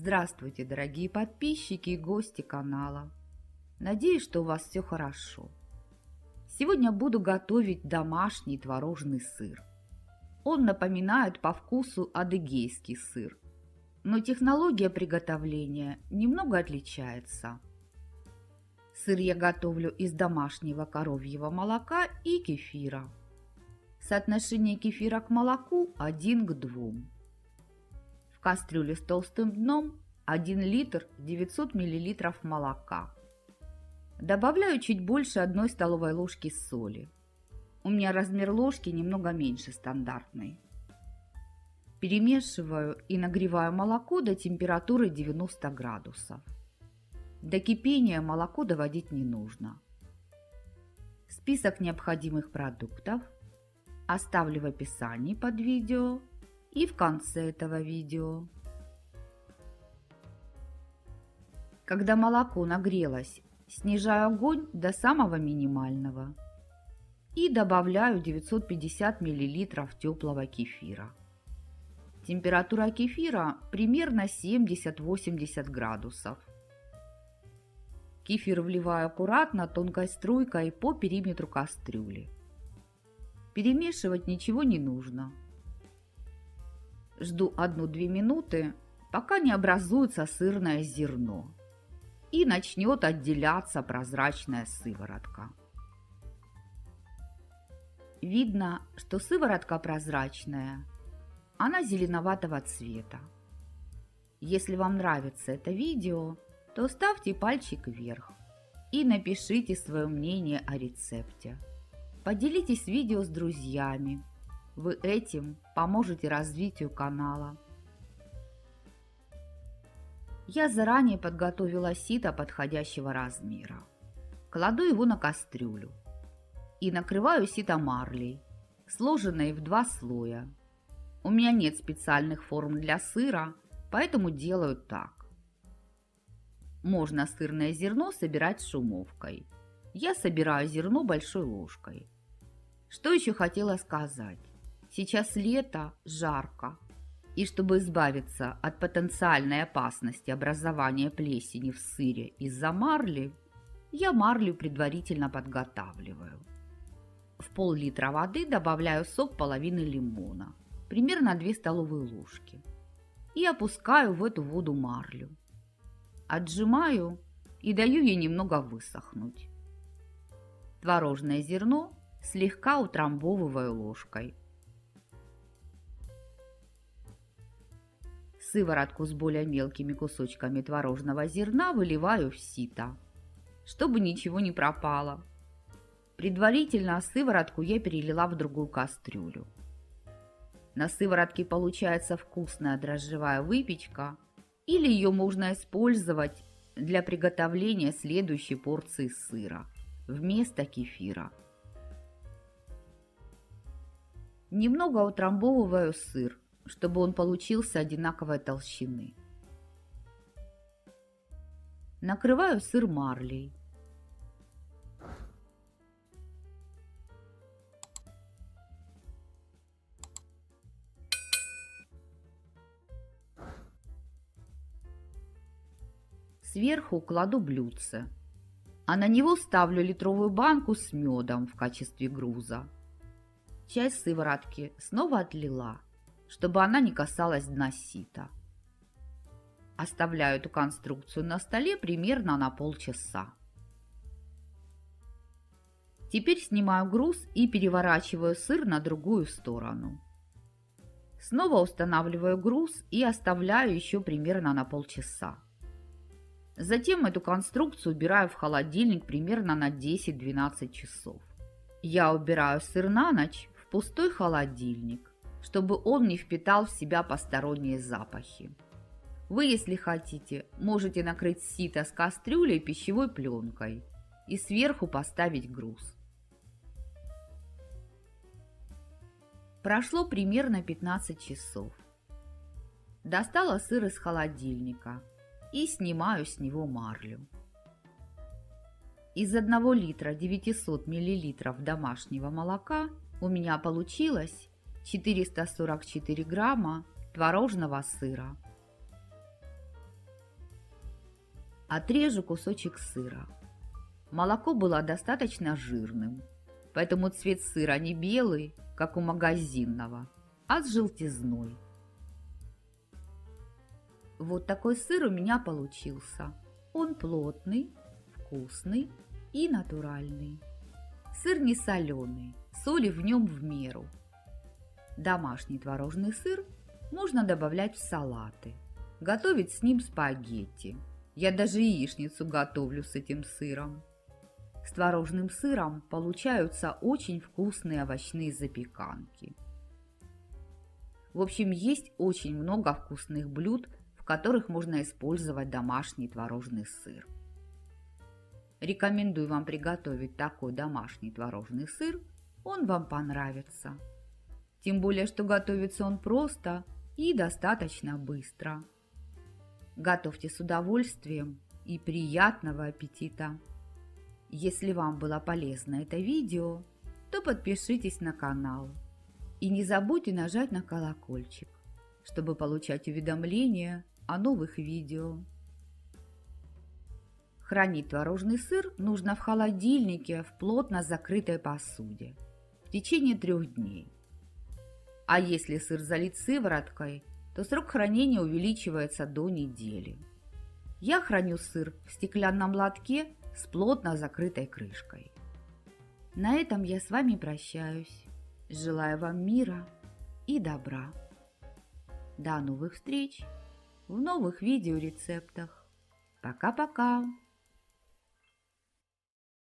Здравствуйте, дорогие подписчики и гости канала. Надеюсь, что у вас все хорошо. Сегодня буду готовить домашний творожный сыр. Он напоминает по вкусу адыгейский сыр, но технология приготовления немного отличается. Сыр я готовлю из домашнего коровьего молока и кефира. Соотношение кефира к молоку 1 к 2. В кастрюле с толстым дном 1 литр 900 мл молока. Добавляю чуть больше 1 столовой ложки соли. У меня размер ложки немного меньше стандартной. Перемешиваю и нагреваю молоко до температуры 90 градусов. До кипения молоко доводить не нужно. Список необходимых продуктов оставлю в описании под видео и в конце этого видео. Когда молоко нагрелось, снижаю огонь до самого минимального и добавляю 950 мл теплого кефира. Температура кефира примерно 70-80 градусов. Кефир вливаю аккуратно тонкой струйкой по периметру кастрюли. Перемешивать ничего не нужно. Жду 1-2 минуты, пока не образуется сырное зерно и начнет отделяться прозрачная сыворотка. Видно, что сыворотка прозрачная, она зеленоватого цвета. Если вам нравится это видео, то ставьте пальчик вверх и напишите свое мнение о рецепте. Поделитесь видео с друзьями. Вы этим поможете развитию канала. Я заранее подготовила сито подходящего размера. Кладу его на кастрюлю и накрываю сито марлей, сложенной в 2 слоя. У меня нет специальных форм для сыра, поэтому делаю так. Можно сырное зерно собирать шумовкой. Я собираю зерно большой ложкой. Что еще хотела сказать? Сейчас лето, жарко. И чтобы избавиться от потенциальной опасности образования плесени в сыре из-за марли, я марлю предварительно подготавливаю. В пол-литра воды добавляю сок половины лимона, примерно 2 столовые ложки, и опускаю в эту воду марлю. Отжимаю и даю ей немного высохнуть. Творожное зерно слегка утрамбовываю ложкой. Сыворотку с более мелкими кусочками творожного зерна выливаю в сито, чтобы ничего не пропало. Предварительно сыворотку я перелила в другую кастрюлю. На сыворотке получается вкусная дрожжевая выпечка, или ее можно использовать для приготовления следующей порции сыра вместо кефира. Немного утрамбовываю сыр, чтобы он получился одинаковой толщины. Накрываю сыр марлей. Сверху кладу блюдце, а на него ставлю литровую банку с медом в качестве груза. Часть сыворотки снова отлила, чтобы она не касалась дна сита. Оставляю эту конструкцию на столе примерно на полчаса. Теперь снимаю груз и переворачиваю сыр на другую сторону. Снова устанавливаю груз и оставляю еще примерно на полчаса. Затем эту конструкцию убираю в холодильник примерно на 10-12 часов. Я убираю сыр на ночь в пустой холодильник, чтобы он не впитал в себя посторонние запахи. Вы, если хотите, можете накрыть сито с кастрюлей пищевой пленкой и сверху поставить груз. Прошло примерно 15 часов. Достала сыр из холодильника и снимаю с него марлю. Из 1 литра 900 мл домашнего молока у меня получилось 444 грамма творожного сыра. Отрежу кусочек сыра. Молоко было достаточно жирным, поэтому цвет сыра не белый, как у магазинного, а с желтизной. Вот такой сыр у меня получился. Он плотный, вкусный и натуральный. Сыр не соленый, соли в нем в меру. Домашний творожный сыр можно добавлять в салаты, готовить с ним спагетти. Я даже яичницу готовлю с этим сыром. С творожным сыром получаются очень вкусные овощные запеканки. В общем, есть очень много вкусных блюд, в которых можно использовать домашний творожный сыр. Рекомендую вам приготовить такой домашний творожный сыр, он вам понравится. Тем более, что готовится он просто и достаточно быстро. Готовьте с удовольствием и приятного аппетита! Если вам было полезно это видео, то подпишитесь на канал и не забудьте нажать на колокольчик, чтобы получать уведомления о новых видео. Хранить творожный сыр нужно в холодильнике в плотно закрытой посуде в течение 3 дней. А если сыр залит сывороткой, то срок хранения увеличивается до недели. Я храню сыр в стеклянном лотке с плотно закрытой крышкой. На этом я с вами прощаюсь. Желаю вам мира и добра. До новых встреч в новых видеорецептах. Пока-пока!